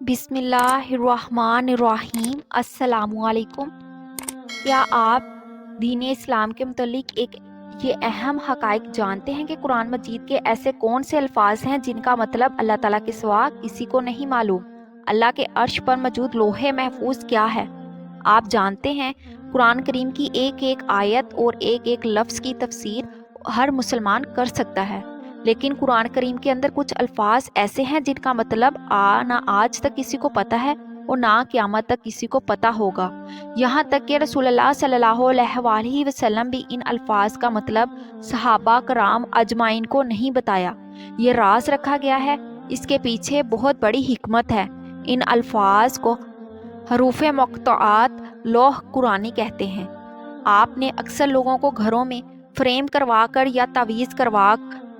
بسم اللہ الرحمن الرحیم۔ السلام علیکم۔ کیا آپ دین اسلام کے متعلق یہ اہم حقائق جانتے ہیں کہ قرآن مجید کے ایسے کون سے الفاظ ہیں جن کا مطلب اللہ تعالیٰ کے سوا کسی کو نہیں معلوم؟ اللہ کے عرش پر موجود لوح محفوظ کیا ہے؟ آپ جانتے ہیں قرآن کریم کی ایک ایک آیت اور ایک ایک لفظ کی تفسیر ہر مسلمان کر سکتا ہے، لیکن قرآن کریم کے اندر کچھ الفاظ ایسے ہیں جن کا مطلب نہ آج تک کسی کو پتہ ہے اور نہ قیامت تک کسی کو پتہ ہوگا۔ یہاں تک کہ رسول اللہ صلی اللہ علیہ وآلہ وسلم بھی ان الفاظ کا مطلب صحابہ کرام اجمعین کو نہیں بتایا۔ یہ راز رکھا گیا ہے، اس کے پیچھے بہت بڑی حکمت ہے۔ ان الفاظ کو حروف مقطعات لوح قرآنی کہتے ہیں۔ آپ نے اکثر لوگوں کو گھروں میں فریم کروا کر یا تعویذ کروا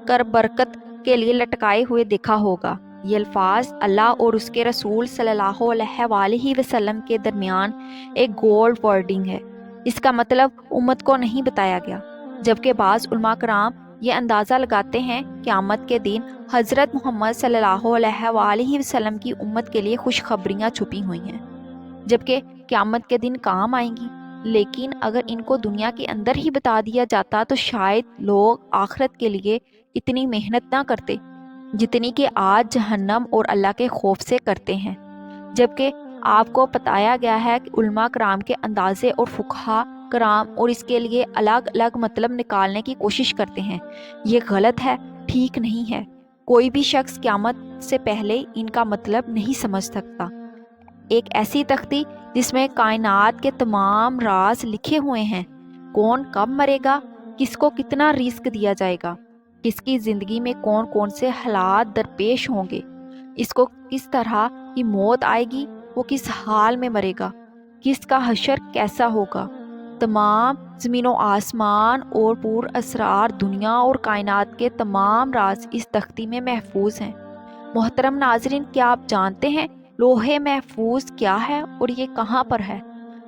کر برکت کے لیے لٹکائے ہوئے دیکھا ہوگا۔ یہ الفاظ اللہ اور اس کے رسول صلی اللہ علیہ وآلہ وسلم کے درمیان ایک گولڈ ورڈنگ ہے۔ اس کا مطلب امت کو نہیں بتایا گیا، جبکہ بعض علماء کرام یہ اندازہ لگاتے ہیں قیامت کے دن حضرت محمد صلی اللہ علیہ وآلہ وسلم کی امت کے لیے خوشخبریاں چھپی ہوئی ہیں، جبکہ قیامت کے دن کام آئیں گی۔ لیکن اگر ان کو دنیا کے اندر ہی بتا دیا جاتا تو شاید لوگ آخرت کے لیے اتنی محنت نہ کرتے جتنی کہ آج جہنم اور اللہ کے خوف سے کرتے ہیں۔ جبکہ آپ کو بتایا گیا ہے کہ علماء کرام کے اندازے اور فقہا کرام اور اس کے لیے الگ الگ مطلب نکالنے کی کوشش کرتے ہیں۔ یہ غلط ہے، ٹھیک نہیں ہے۔ کوئی بھی شخص قیامت سے پہلے ان کا مطلب نہیں سمجھ سکتا۔ ایک ایسی تختی جس میں کائنات کے تمام راز لکھے ہوئے ہیں، کون کب مرے گا، کس کو کتنا رزق دیا جائے گا، کس کی زندگی میں کون کون سے حالات درپیش ہوں گے، اس کو کس طرح کی موت آئے گی، وہ کس حال میں مرے گا، کس کا حشر کیسا ہوگا۔ تمام زمین و آسمان اور پر اسرار دنیا اور کائنات کے تمام راز اس تختی میں محفوظ ہیں۔ محترم ناظرین، کیا آپ جانتے ہیں لوح محفوظ کیا ہے اور یہ کہاں پر ہے؟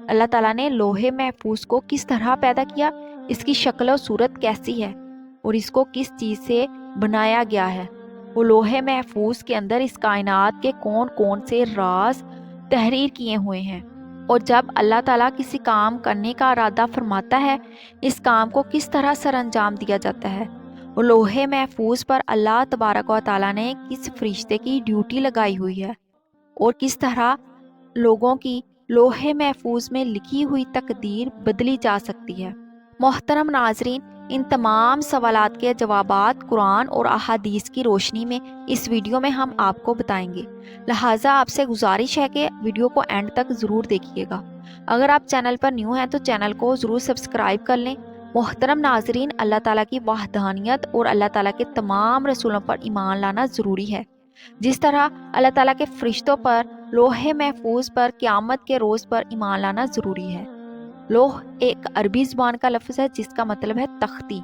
اللہ تعالیٰ نے لوح محفوظ کو کس طرح پیدا کیا، اس کی شکل و صورت کیسی ہے اور اس کو کس چیز سے بنایا گیا ہے؟ وہ لوح محفوظ کے اندر اس کائنات کے کون کون سے راز تحریر کیے ہوئے ہیں، اور جب اللہ تعالیٰ کسی کام کرنے کا ارادہ فرماتا ہے اس کام کو کس طرح سر انجام دیا جاتا ہے۔ وہ لوح محفوظ پر اللہ تبارک و تعالیٰ نے کس فرشتے کی ڈیوٹی لگائی ہوئی ہے اور کس طرح لوگوں کی لوح محفوظ میں لکھی ہوئی تقدیر بدلی جا سکتی ہے۔ محترم ناظرین، ان تمام سوالات کے جوابات قرآن اور احادیث کی روشنی میں اس ویڈیو میں ہم آپ کو بتائیں گے، لہٰذا آپ سے گزارش ہے کہ ویڈیو کو اینڈ تک ضرور دیکھیے گا۔ اگر آپ چینل پر نیو ہیں تو چینل کو ضرور سبسکرائب کر لیں۔ محترم ناظرین، اللہ تعالیٰ کی وحدانیت اور اللہ تعالیٰ کے تمام رسولوں پر ایمان لانا ضروری ہے۔ جس طرح اللہ تعالیٰ کے فرشتوں پر، لوح محفوظ پر، قیامت کے روز پر ایمان لانا ضروری ہے۔ لوح ایک عربی زبان کا لفظ ہے جس کا مطلب ہے تختی۔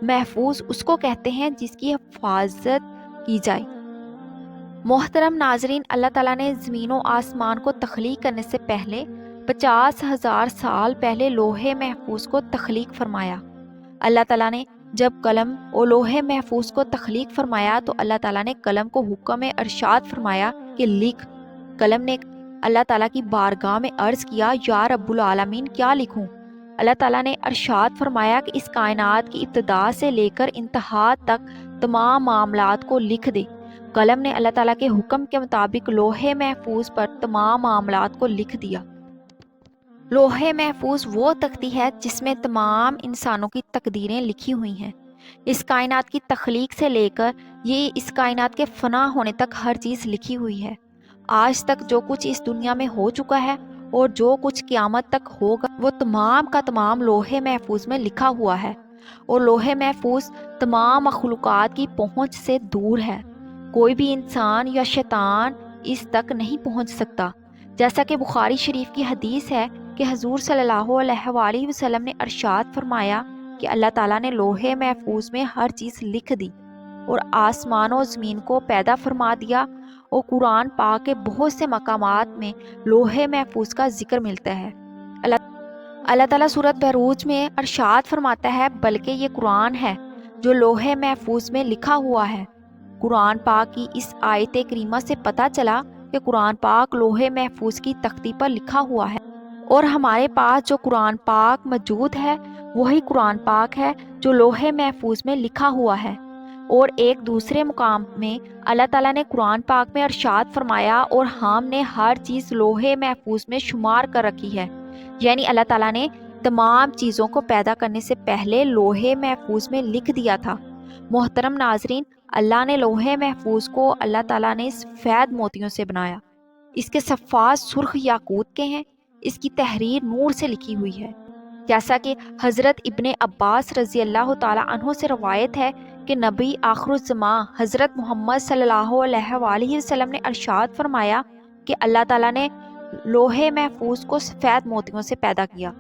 محفوظ اس کو کہتے ہیں جس کی حفاظت کی جائے۔ محترم ناظرین، اللہ تعالیٰ نے زمین و آسمان کو تخلیق کرنے سے پہلے 50,000 سال پہلے لوح محفوظ کو تخلیق فرمایا۔ اللہ تعالیٰ نے جب قلم اور لوح محفوظ کو تخلیق فرمایا تو اللہ تعالیٰ نے قلم کو حکم ارشاد فرمایا کہ لکھ۔ قلم نے اللہ تعالیٰ کی بارگاہ میں عرض کیا، یا رب العالمین کیا لکھوں؟ اللہ تعالیٰ نے ارشاد فرمایا کہ اس کائنات کی ابتدا سے لے کر انتہا تک تمام معاملات کو لکھ دے۔ قلم نے اللہ تعالیٰ کے حکم کے مطابق لوح محفوظ پر تمام معاملات کو لکھ دیا۔ لوح محفوظ وہ تختی ہے جس میں تمام انسانوں کی تقدیریں لکھی ہوئی ہیں۔ اس کائنات کی تخلیق سے لے کر یہ اس کائنات کے فنا ہونے تک ہر چیز لکھی ہوئی ہے۔ آج تک جو کچھ اس دنیا میں ہو چکا ہے اور جو کچھ قیامت تک ہوگا وہ تمام کا تمام لوح محفوظ میں لکھا ہوا ہے، اور لوح محفوظ تمام مخلوقات کی پہنچ سے دور ہے۔ کوئی بھی انسان یا شیطان اس تک نہیں پہنچ سکتا، جیسا کہ بخاری شریف کی حدیث ہے کہ حضور صلی اللہ علیہ وآلہ وسلم نے ارشاد فرمایا کہ اللہ تعالیٰ نے لوح محفوظ میں ہر چیز لکھ دی اور آسمان و زمین کو پیدا فرما دیا، اور قرآن پاک کے بہت سے مقامات میں لوح محفوظ کا ذکر ملتا ہے۔ اللہ تعالیٰ سورۃ بروج میں ارشاد فرماتا ہے، بلکہ یہ قرآن ہے جو لوح محفوظ میں لکھا ہوا ہے۔ قرآن پاک کی اس آیت کریمہ سے پتہ چلا کہ قرآن پاک لوح محفوظ کی تختی پر لکھا ہوا ہے، اور ہمارے پاس جو قرآن پاک موجود ہے وہی قرآن پاک ہے جو لوح محفوظ میں لکھا ہوا ہے۔ اور ایک دوسرے مقام میں اللہ تعالیٰ نے قرآن پاک میں ارشاد فرمایا، اور ہم نے ہر چیز لوح محفوظ میں شمار کر رکھی ہے، یعنی اللہ تعالیٰ نے تمام چیزوں کو پیدا کرنے سے پہلے لوح محفوظ میں لکھ دیا تھا۔ محترم ناظرین، اللہ نے لوح محفوظ کو اللہ تعالیٰ نے سفید موتیوں سے بنایا۔ اس کے صفحات سرخ یاقوت کے ہیں، اس کی تحریر نور سے لکھی ہوئی ہے۔ جیسا کہ حضرت ابن عباس رضی اللہ تعالیٰ عنہ سے روایت ہے کہ نبی آخر الزمان حضرت محمد صلی اللہ علیہ وآلہ وسلم نے ارشاد فرمایا کہ اللہ تعالیٰ نے لوح محفوظ کو سفید موتیوں سے پیدا کیا۔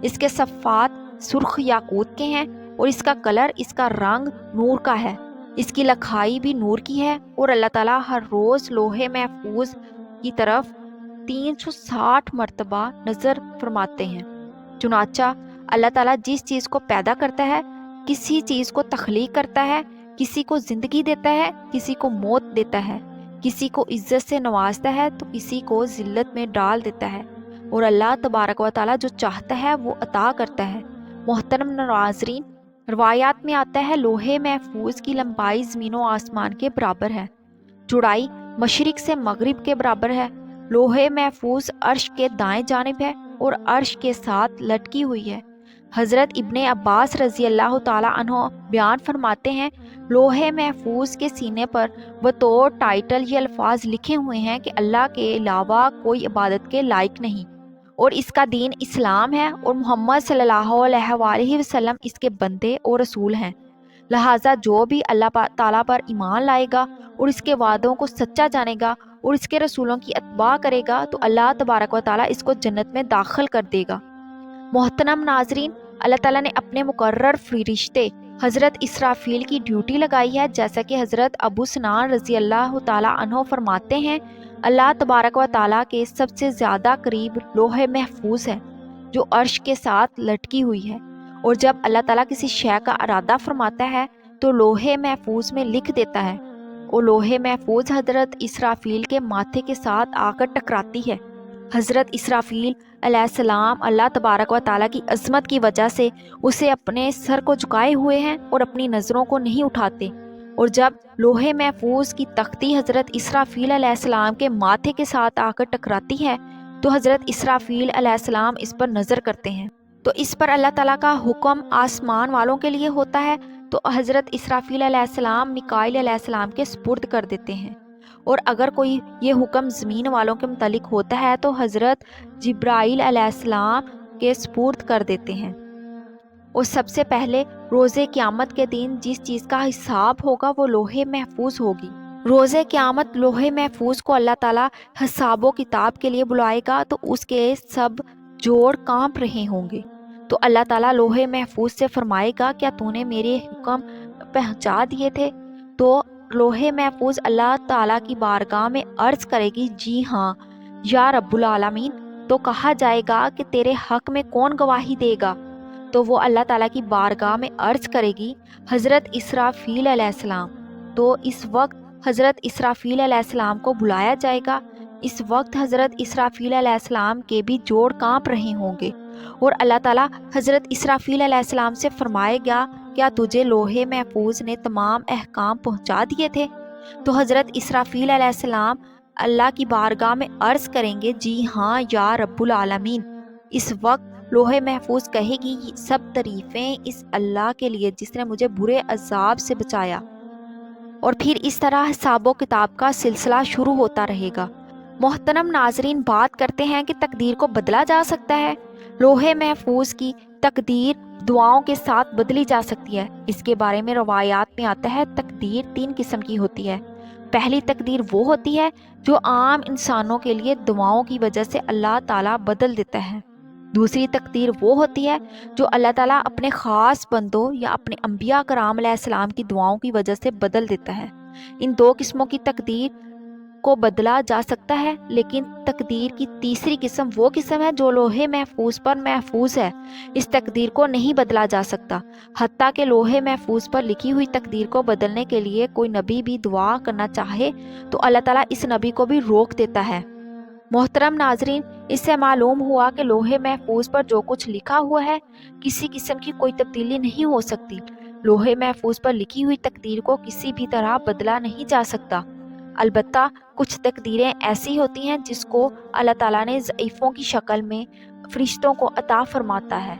اس کے صفحات سرخ یاقوت کے ہیں، اور اس کا کلر، اس کا رنگ نور کا ہے، اس کی لکھائی بھی نور کی ہے، اور اللہ تعالیٰ ہر روز لوح محفوظ کی طرف 360 مرتبہ نظر فرماتے ہیں۔ چنانچہ اللہ تعالیٰ جس چیز کو پیدا کرتا ہے، کسی چیز کو تخلیق کرتا ہے، کسی کو زندگی دیتا ہے، کسی کو موت دیتا ہے، کسی کو عزت سے نوازتا ہے تو کسی کو ذلت میں ڈال دیتا ہے، اور اللہ تبارک و تعالیٰ جو چاہتا ہے وہ عطا کرتا ہے۔ محترم ناظرین، روایات میں آتا ہے لوح محفوظ کی لمبائی زمین و آسمان کے برابر ہے، چوڑائی مشرق سے مغرب کے برابر ہے۔ لوح محفوظ عرش کے دائیں جانب ہے اور عرش کے ساتھ لٹکی ہوئی ہے۔ حضرت ابن عباس رضی اللہ تعالیٰ عنہ بیان فرماتے ہیں، لوح محفوظ کے سینے پر بطور ٹائٹل یہ الفاظ لکھے ہوئے ہیں کہ اللہ کے علاوہ کوئی عبادت کے لائق نہیں، اور اس کا دین اسلام ہے، اور محمد صلی اللہ علیہ وآلہ وسلم اس کے بندے اور رسول ہیں۔ لہٰذا جو بھی اللہ تعالیٰ پر ایمان لائے گا اور اس کے وعدوں کو سچا جانے گا اور اس کے رسولوں کی اتباع کرے گا تو اللہ تبارک و تعالیٰ اس کو جنت میں داخل کر دے گا۔ محترم ناظرین، اللہ تعالیٰ نے اپنے مقرر فرشتے حضرت اسرافیل کی ڈیوٹی لگائی ہے، جیسا کہ حضرت ابو سنان رضی اللہ تعالیٰ عنہ فرماتے ہیں، اللہ تبارک و تعالیٰ کے سب سے زیادہ قریب لوح محفوظ ہے جو عرش کے ساتھ لٹکی ہوئی ہے، اور جب اللہ تعالیٰ کسی شے کا ارادہ فرماتا ہے تو لوح محفوظ میں لکھ دیتا ہے، اور لوح محفوظ حضرت اسرافیل کے ماتھے کے ساتھ آ کر ٹکراتی ہے۔ حضرت اسرافیل علیہ السلام اللہ تبارک و تعالیٰ کی عظمت کی وجہ سے اسے اپنے سر کو جھکائے ہوئے ہیں اور اپنی نظروں کو نہیں اٹھاتے، اور جب لوح محفوظ کی تختی حضرت اسرافیل علیہ السلام کے ماتھے کے ساتھ آ کر ٹکراتی ہے تو حضرت اسرافیل علیہ السلام اس پر نظر کرتے ہیں، تو اس پر اللہ تعالیٰ کا حکم آسمان والوں کے لیے ہوتا ہے، تو حضرت اسرافیل علیہ السلام میکائیل علیہ السلام کے سپرد کر دیتے ہیں، اور اگر کوئی یہ حکم زمین والوں کے متعلق ہوتا ہے تو حضرت جبرائیل علیہ السلام کے سپرد کر دیتے ہیں۔ اور سب سے پہلے روز قیامت کے دن جس چیز کا حساب ہوگا وہ لوح محفوظ ہوگی۔ روز قیامت لوح محفوظ کو اللہ تعالیٰ حساب و کتاب کے لیے بلائے گا تو اس کے سب جوڑ کانپ رہے ہوں گے، تو اللہ تعالیٰ لوح محفوظ سے فرمائے گا کیا تو نے میرے حکم پہنچا دیے تھے؟ تو لوح محفوظ اللہ تعالیٰ کی بارگاہ میں عرض کرے گی، جی ہاں یا رب العالمین۔ تو کہا جائے گا کہ تیرے حق میں کون گواہی دے گا؟ تو وہ اللہ تعالیٰ کی بارگاہ میں عرض کرے گی، حضرت اسرافیل علیہ السلام۔ تو اس وقت حضرت اسرافیل علیہ السلام کو بلایا جائے گا۔ اس وقت حضرت اسرافیل علیہ السلام کے بھی جوڑ کانپ رہے ہوں گے، اور اللہ تعالیٰ حضرت اسرافیل علیہ السلام سے فرمائے گا، کیا تجھے لوح محفوظ نے تمام احکام پہنچا دیے تھے؟ تو حضرت اسرافیل علیہ السلام اللہ کی بارگاہ میں عرض کریں گے، جی ہاں یا رب العالمین۔ اس وقت لوح محفوظ کہے گی، سب تعریفیں اس اللہ کے لیے جس نے مجھے برے عذاب سے بچایا، اور پھر اس طرح حساب و کتاب کا سلسلہ شروع ہوتا رہے گا۔ محترم ناظرین، بات کرتے ہیں کہ تقدیر کو بدلا جا سکتا ہے۔ لوح محفوظ کی تقدیر دعاؤں کے ساتھ بدلی جا سکتی ہے۔ اس کے بارے میں روایات میں آتا ہے، تقدیر 3 قسم کی ہوتی ہے۔ پہلی تقدیر وہ ہوتی ہے جو عام انسانوں کے لیے دعاؤں کی وجہ سے اللہ تعالیٰ بدل دیتا ہے۔ دوسری تقدیر وہ ہوتی ہے جو اللہ تعالیٰ اپنے خاص بندوں یا اپنے انبیاء کرام علیہ السلام کی دعاؤں کی وجہ سے بدل دیتا ہے۔ ان 2 قسموں کی تقدیر کو بدلا جا سکتا ہے، لیکن تقدیر کی تیسری قسم وہ قسم ہے جو لوح محفوظ پر محفوظ ہے۔ اس تقدیر کو نہیں بدلا جا سکتا، حتیٰ کہ لوح محفوظ پر لکھی ہوئی تقدیر کو بدلنے کے لیے کوئی نبی بھی دعا کرنا چاہے تو اللہ تعالیٰ اس نبی کو بھی روک دیتا ہے۔ محترم ناظرین، اس سے معلوم ہوا کہ لوح محفوظ پر جو کچھ لکھا ہوا ہے کسی قسم کی کوئی تبدیلی نہیں ہو سکتی۔ لوح محفوظ پر لکھی ہوئی تقدیر کو کسی بھی طرح بدلا نہیں جا سکتا۔ البتہ کچھ تقدیریں ایسی ہوتی ہیں جس کو اللہ تعالیٰ نے ضعیفوں کی شکل میں فرشتوں کو عطا فرماتا ہے۔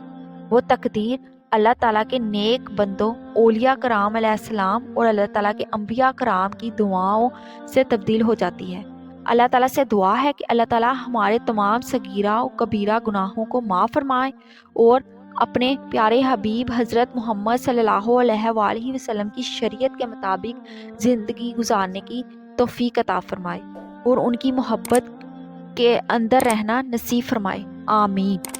وہ تقدیر اللہ تعالیٰ کے نیک بندوں، اولیاء کرام علیہ السلام اور اللہ تعالیٰ کے انبیاء کرام کی دعاؤں سے تبدیل ہو جاتی ہے۔ اللہ تعالیٰ سے دعا ہے کہ اللہ تعالیٰ ہمارے تمام صغیرہ و کبیرہ گناہوں کو معاف فرمائے اور اپنے پیارے حبیب حضرت محمد صلی اللہ علیہ وآلہ وسلم کی شریعت کے مطابق زندگی گزارنے کی توفیق عطا فرمائے اور ان کی محبت کے اندر رہنا نصیب فرمائے۔ آمین۔